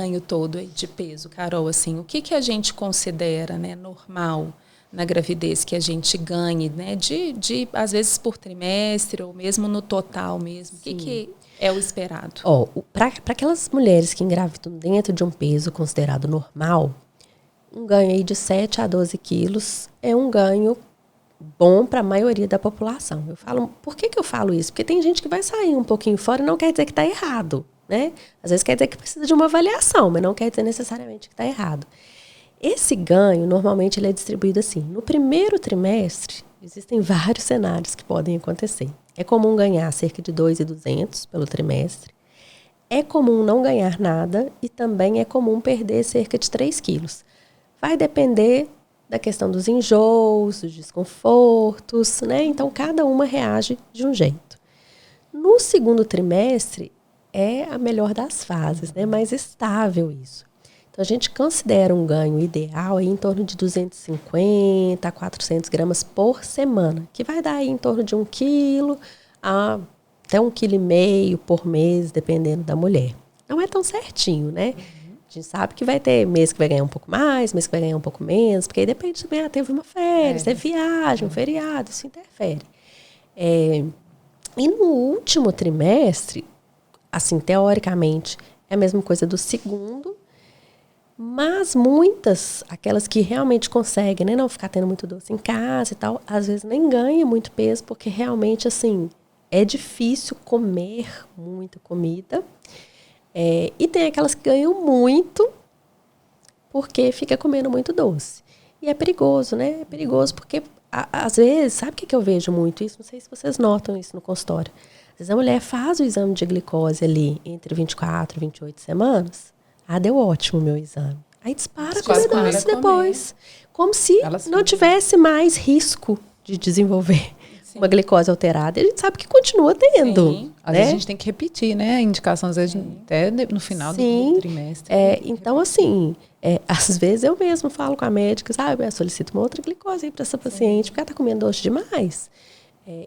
ganho todo aí de peso, Carol, assim, o que a gente considera, né, normal na gravidez que a gente ganhe, né, às vezes por trimestre ou mesmo no total mesmo? O que é o esperado? Para aquelas mulheres que engravidam dentro de um peso considerado normal, um ganho aí de 7 a 12 quilos é um ganho bom para a maioria da população. Por que eu falo isso? Porque tem gente que vai sair um pouquinho fora e não quer dizer que está errado, né? Às vezes quer dizer que precisa de uma avaliação, mas não quer dizer necessariamente que está errado. Esse ganho, normalmente, ele é distribuído assim. No primeiro trimestre, existem vários cenários que podem acontecer. É comum ganhar cerca de 2.200 pelo trimestre. É comum não ganhar nada e também é comum perder cerca de 3 quilos. Vai depender da questão dos enjoos, dos desconfortos, né? Então, cada uma reage de um jeito. No segundo trimestre, é a melhor das fases, né? Mais estável isso. Então, a gente considera um ganho ideal aí em torno de 250 a 400 gramas por semana, que vai dar aí em torno de 1 quilo a até 1,5 kg por mês, dependendo da mulher. Não é tão certinho, né? A gente sabe que vai ter mês que vai ganhar um pouco mais, mês que vai ganhar um pouco menos, porque aí depende também, teve uma férias, teve viagem, um feriado, isso interfere. E no último trimestre, assim, teoricamente, é a mesma coisa do segundo, mas muitas, aquelas que realmente conseguem, né, não ficar tendo muito doce em casa e tal, às vezes nem ganha muito peso, porque realmente, assim, é difícil comer muita comida. E tem aquelas que ganham muito porque fica comendo muito doce. E é perigoso, né? É perigoso porque, às vezes, sabe o que eu vejo muito isso? Não sei se vocês notam isso no consultório. Às vezes a mulher faz o exame de glicose ali entre 24 e 28 semanas. Deu ótimo o meu exame. Aí dispara comer doce depois. Como se não tivesse mais risco de desenvolver uma glicose alterada. E a gente sabe que continua tendo. Sim. Às vezes a gente tem que repetir, né? A indicação, às vezes, até no final do trimestre. Então, assim, às vezes eu mesmo falo com a médica, sabe? Eu solicito uma outra glicose aí para essa paciente, porque ela está comendo doce demais.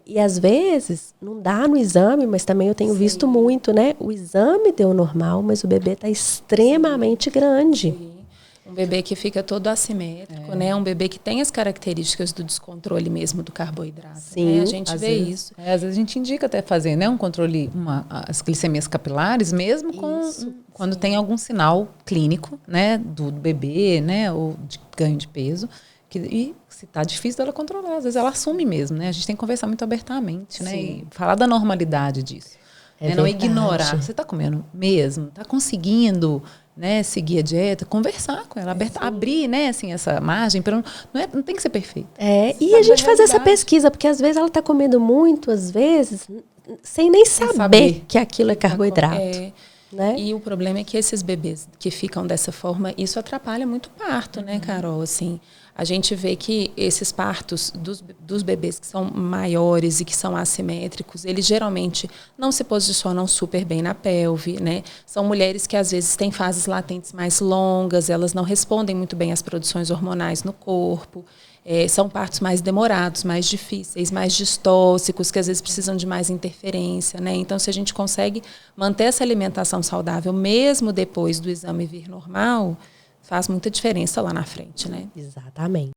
E às vezes, não dá no exame, mas também eu tenho visto muito, né? O exame deu normal, mas o bebê está extremamente grande. Sim. Um bebê que fica todo assimétrico, né? Um bebê que tem as características do descontrole mesmo do carboidrato. Sim, né? A gente vê isso. Às vezes a gente indica até fazer, né, um controle, as glicemias capilares, mesmo quando tem algum sinal clínico, né, do bebê, né, ou de ganho de peso. E se está difícil dela controlar, às vezes ela assume mesmo, né? A gente tem que conversar muito abertamente, né? E falar da normalidade disso. Não ignorar. Você está comendo mesmo? Está conseguindo, né, seguir a dieta? Conversar com ela, abrir, né, assim, essa margem. Não tem que ser perfeito. E a gente fazer essa pesquisa, porque às vezes ela está comendo muito, às vezes, sem nem saber que aquilo é carboidrato. Né? E o problema é que esses bebês que ficam dessa forma, isso atrapalha muito o parto, né, Carol? Assim, a gente vê que esses partos dos bebês que são maiores e que são assimétricos, eles geralmente não se posicionam super bem na pelve, né? São mulheres que às vezes têm fases latentes mais longas, elas não respondem muito bem às produções hormonais no corpo. São partos mais demorados, mais difíceis, mais distóxicos, que às vezes precisam de mais interferência, né? Então, se a gente consegue manter essa alimentação saudável, mesmo depois do exame vir normal, faz muita diferença lá na frente, né? Exatamente.